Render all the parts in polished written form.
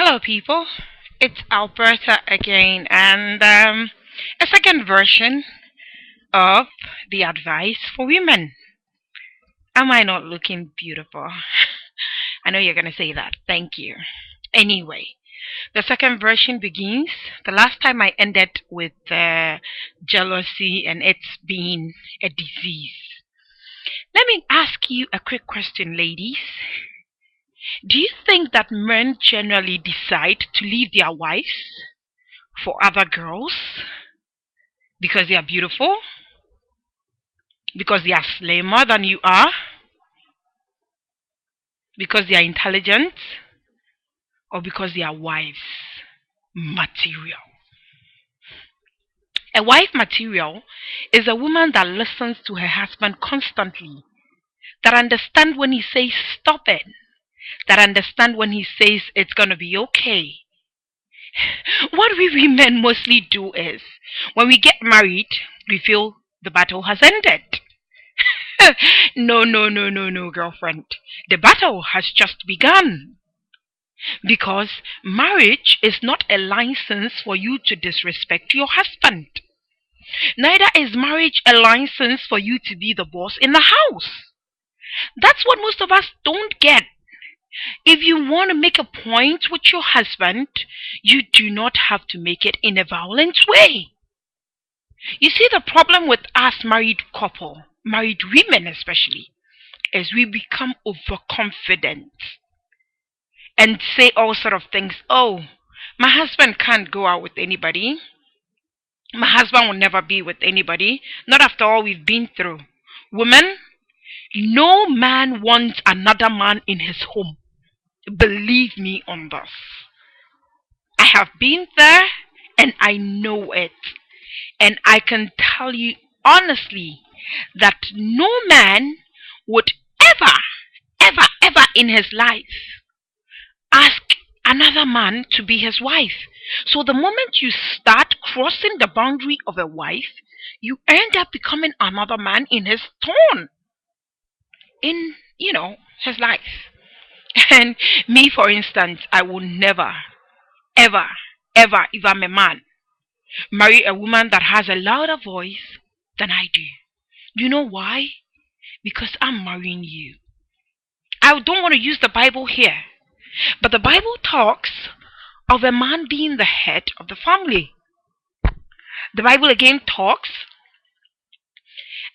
Hello, people. It's Alberta again, and a second version of the advice for women. Am I not looking beautiful? I know you're going to say that. Thank you. Anyway, the second version begins. The last time I ended with jealousy and it's being a disease. Let me ask you a quick question, ladies. Do you think that men generally decide to leave their wives for other girls because they are beautiful, because they are slimmer than you are, because they are intelligent, or because they are wives material? A wife material is a woman that listens to her husband constantly, that understands when he says stop it, that understands when he says it's going to be okay. What we women mostly do is when we get married, we feel the battle has ended. No, no, no, no, no, girlfriend. The battle has just begun. Because marriage is not a license for you to disrespect your husband. Neither is marriage a license for you to be the boss in the house. That's what most of us don't get. If you want to make a point with your husband, you do not have to make it in a violent way. You see, the problem with us married women especially, is we become overconfident and say all sort of things. Oh, my husband can't go out with anybody. My husband will never be with anybody. Not after all we've been through. Women, no man wants another man in his home. Believe me on this. I have been there and I know it. And I can tell you honestly that no man would ever, ever in his life ask another man to be his wife. So the moment you start crossing the boundary of a wife, you end up becoming another man in his turn, in, his life. And me, for instance, I will never, ever, ever, if I'm a man, marry a woman that has a louder voice than I do. You know why? Because I'm marrying you. I don't want to use the Bible here, but the Bible talks of a man being the head of the family. The Bible again talks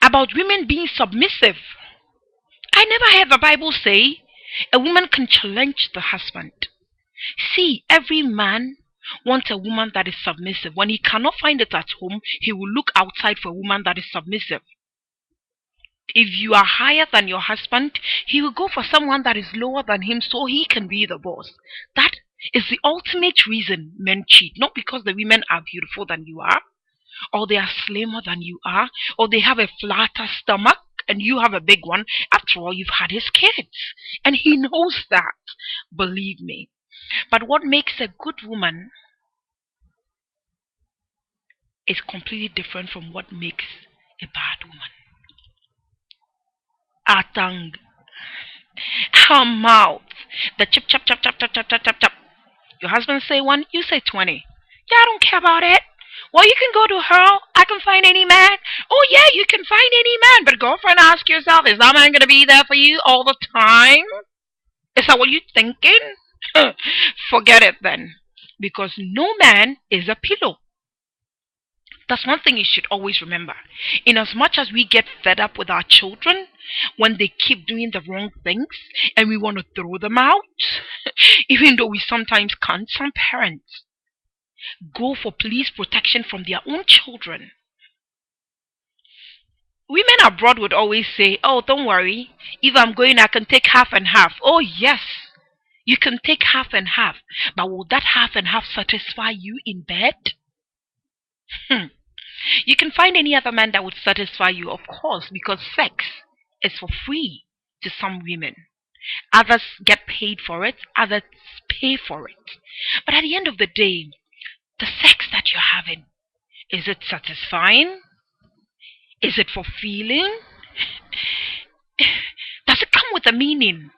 about women being submissive. I never heard the Bible say a woman can challenge the husband. See, every man wants a woman that is submissive. When he cannot find it at home, he will look outside for a woman that is submissive. If you are higher than your husband, he will go for someone that is lower than him so he can be the boss. That is the ultimate reason men cheat. Not because the women are beautiful than you are, or they are slimmer than you are, or they have a flatter stomach and you have a big one. After all, you've had his kids. And he knows that. Believe me. But what makes a good woman is completely different from what makes a bad woman. Our tongue, our mouth, the chip, chop, chop, chop, chop, chop, chop, chop, chop. Your husband say one, you say 20. Yeah, I don't care about it. Well, you can go to her. I can find any man. Oh, yeah, you can find any man. But girlfriend, ask yourself, is that man going to be there for you all the time? Is that what you're thinking? Forget it then. Because no man is a pillow. That's one thing you should always remember. In as much as we get fed up with our children when they keep doing the wrong things and we want to throw them out, even though we sometimes can't, some parents go for police protection from their own children. Women abroad would always say, oh, don't worry. If I'm going, I can take half and half. Oh, yes. You can take half and half. But will that half and half satisfy you in bed? You can find any other man that would satisfy you, of course, because sex is for free to some women. Others get paid for it, others pay for it. But at the end of the day, the sex that you're having, is it satisfying? Is it fulfilling? Does it come with a meaning?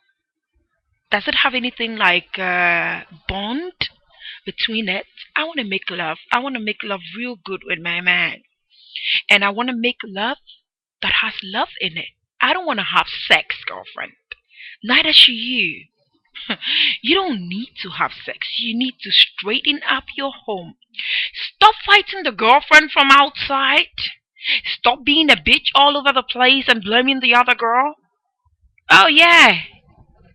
Does it have anything like bond between it? I want to make love. I want to make love real good with my man. And I want to make love that has love in it. I don't want to have sex, girlfriend. Neither should you. You don't need to have sex. You need to straighten up your home. Stop fighting the girlfriend from outside. Stop being a bitch all over the place and blaming the other girl. Oh, yeah.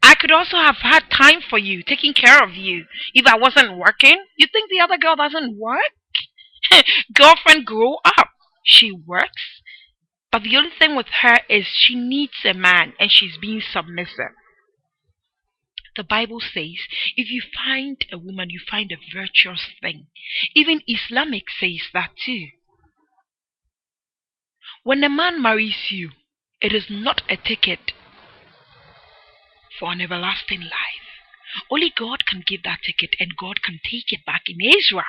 I could also have had time for you, taking care of you, if I wasn't working. You think the other girl doesn't work? Girlfriend, grow up. She works, but the only thing with her is she needs a man and she's being submissive. The Bible says if you find a woman, you find a virtuous thing. Even Islamic says that too. When a man marries you, it is not a ticket for an everlasting life. Only God can give that ticket and God can take it back in Ezra.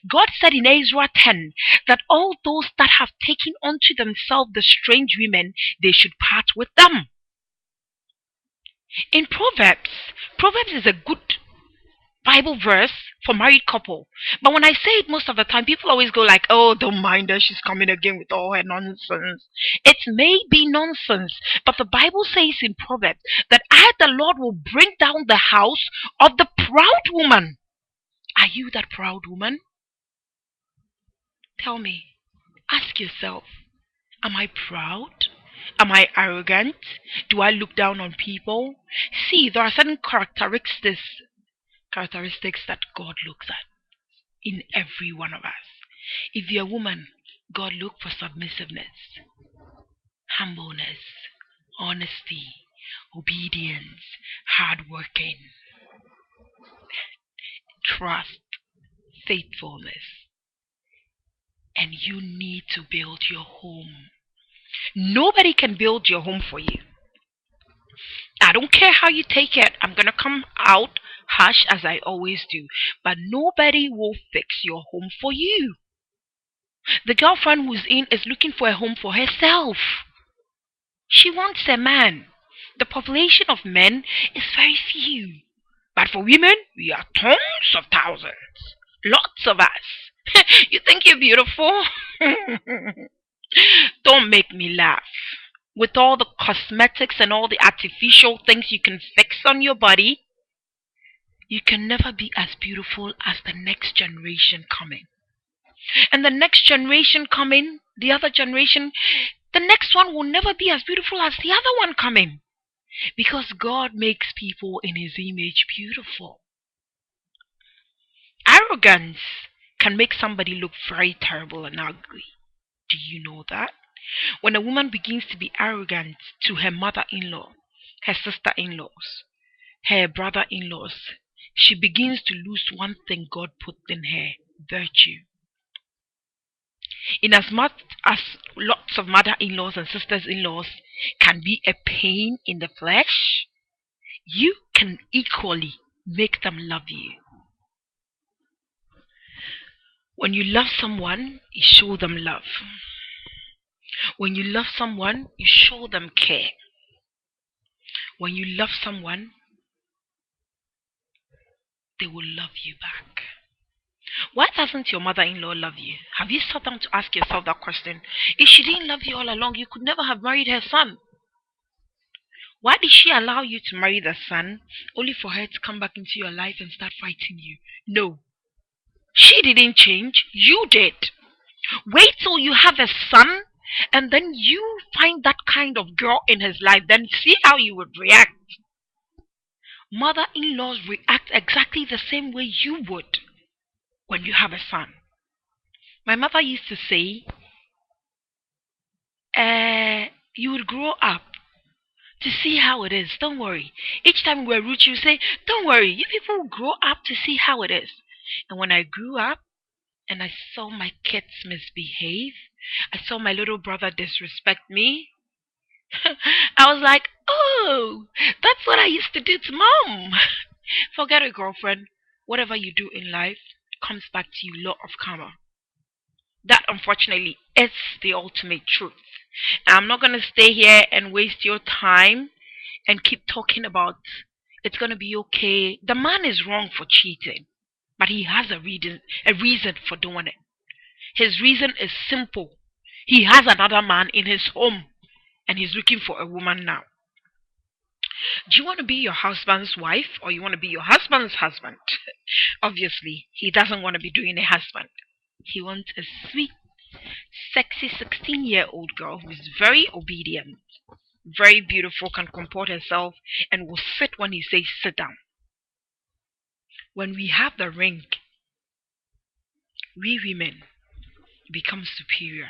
God said in Ezra 10 that all those that have taken unto themselves the strange women, they should part with them. In Proverbs is a good Bible verse for married couple. But when I say it most of the time, people always go like, oh, don't mind her, she's coming again with all her nonsense. It may be nonsense, but the Bible says in Proverbs that I, the Lord, will bring down the house of the proud woman. Are you that proud woman? Tell me. Ask yourself, am I proud? Am I arrogant? Do I look down on people? See, there are certain characteristics that God looks at in every one of us. If you're a woman, God looks for submissiveness, humbleness, honesty, obedience, hard working, trust, faithfulness. And you need to build your home. Nobody can build your home for you. I don't care how you take it. I'm going to come out harsh as I always do. But nobody will fix your home for you. The girlfriend who's in is looking for a home for herself. She wants a man. The population of men is very few. But for women, we are tons of thousands. Lots of us. You think you're beautiful? Don't make me laugh. With all the cosmetics and all the artificial things you can fix on your body, you can never be as beautiful as the next generation coming. And the next generation coming, the other generation, the next one will never be as beautiful as the other one coming. Because God makes people in His image beautiful. Arrogance can make somebody look very terrible and ugly. Do you know that? When a woman begins to be arrogant to her mother-in-law, her sister-in-laws, her brother-in-laws, she begins to lose one thing God put in her, virtue. In as much as lots of mother-in-laws and sisters-in-laws can be a pain in the flesh, you can equally make them love you. When you love someone, you show them love. When you love someone, you show them care. When you love someone, they will love you back. Why doesn't your mother-in-law love you? Have you sat down to ask yourself that question? If she didn't love you all along, you could never have married her son. Why did she allow you to marry the son only for her to come back into your life and start fighting you? No. She didn't change. You did. Wait till you have a son and then you find that kind of girl in his life. Then see how you would react. Mother-in-laws react exactly the same way you would when you have a son. My mother used to say, you would grow up to see how it is. Don't worry. Each time we were rude, she would say, don't worry. You people will grow up to see how it is. And when I grew up and I saw my kids misbehave, I saw my little brother disrespect me, I was like, oh, that's what I used to do to mom. Forget it, girlfriend. Whatever you do in life comes back to you, law of karma. That, unfortunately, is the ultimate truth. Now, I'm not going to stay here and waste your time and keep talking about It's going to be okay. The man is wrong for cheating, but he has a reason for doing it. His reason is simple. He has another man in his home and he's looking for a woman now. Do you want to be your husband's wife or you want to be your husband's husband? Obviously, he doesn't want to be doing a husband. He wants a sweet, sexy 16-year-old girl who is very obedient, very beautiful, can comport herself, and will sit when he says sit down. When we have the ring, we women become superior.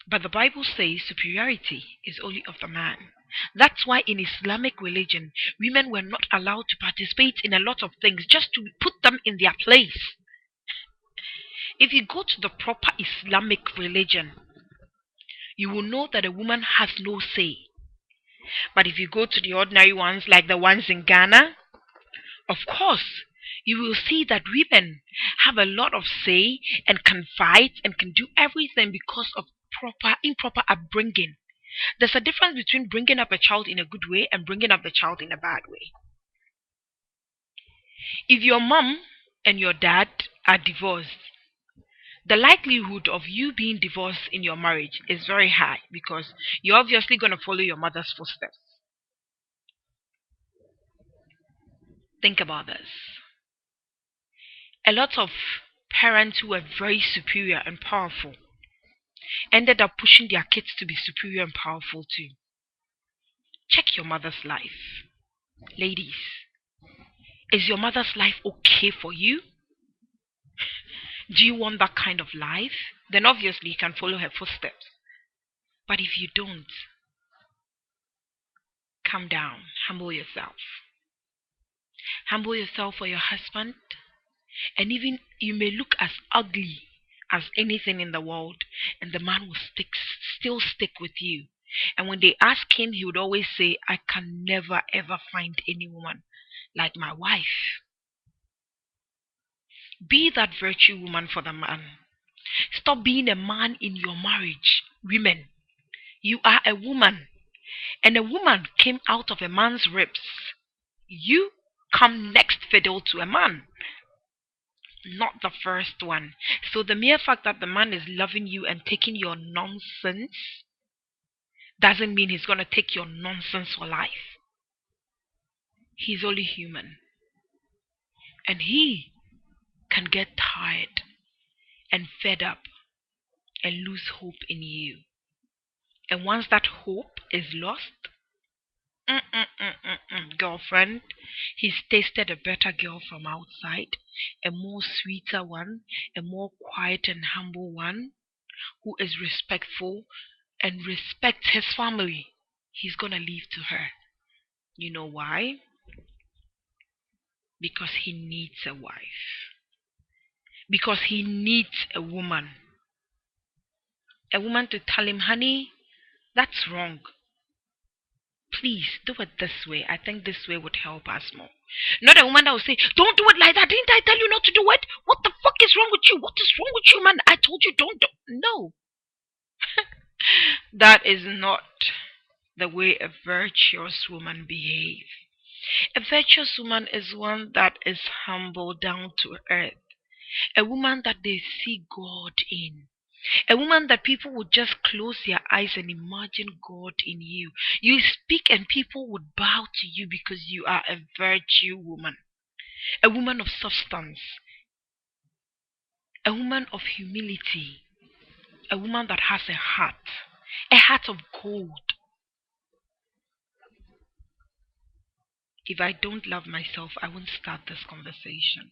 But the Bible says superiority is only of the man. That's why in Islamic religion, women were not allowed to participate in a lot of things just to put them in their place. If you go to the proper Islamic religion, you will know that a woman has no say. But if you go to the ordinary ones, like the ones in Ghana, of course, you will see that women have a lot of say and can fight and can do everything because of improper upbringing. There's a difference between bringing up a child in a good way and bringing up the child in a bad way. If your mom and your dad are divorced, the likelihood of you being divorced in your marriage is very high because you're obviously going to follow your mother's footsteps. Think about this. A lot of parents who were very superior and powerful ended up pushing their kids to be superior and powerful too. Check your mother's life. Ladies, is your mother's life okay for you? Do you want that kind of life? Then obviously you can follow her footsteps. But if you don't, calm down, humble yourself. Humble yourself for your husband. And even you may look as ugly as anything in the world, and the man will still stick with you. And when they ask him, he would always say, I can never ever find any woman like my wife. Be that virtue woman for the man. Stop being a man in your marriage. Women, you are a woman, and a woman came out of a man's ribs. You come next fiddle to a man, not the first one. So the mere fact that the man is loving you and taking your nonsense doesn't mean he's going to take your nonsense for life. He's only human. And he can get tired and fed up and lose hope in you. And once that hope is lost, girlfriend, he's tasted a better girl from outside, a more sweeter one, a more quiet and humble one, who is respectful and respects his family. He's gonna leave to her. You know why? Because he needs a wife. Because he needs a woman. A woman to tell him, honey, that's wrong. Please do it this way. I think this way would help us more. Not a woman that will say, don't do it like that. Didn't I tell you not to do it? What the fuck is wrong with you? What is wrong with you, man? I told you don't do. No. That is not the way a virtuous woman behaves. A virtuous woman is one that is humble, down to earth. A woman that they see God in. A woman that people would just close their eyes and imagine God in you. You speak and people would bow to you because you are a virtue woman. A woman of substance. A woman of humility. A woman that has a heart. A heart of gold. If I don't love myself, I won't start this conversation.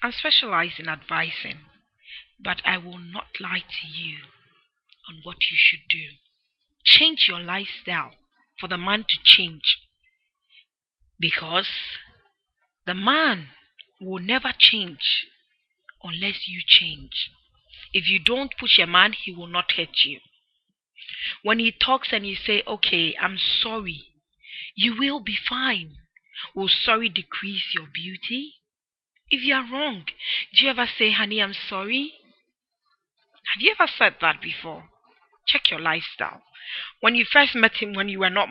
I'm specialized in advising, but I will not lie to you on what you should do. Change your lifestyle for the man to change, because the man will never change unless you change. If you don't push a man, he will not hurt you. When he talks and you say, okay, I'm sorry, you will be fine. Will sorry decrease your beauty? If you are wrong, do you ever say, honey, I'm sorry? Have you ever said that before? Check your lifestyle. When you first met him, when you were not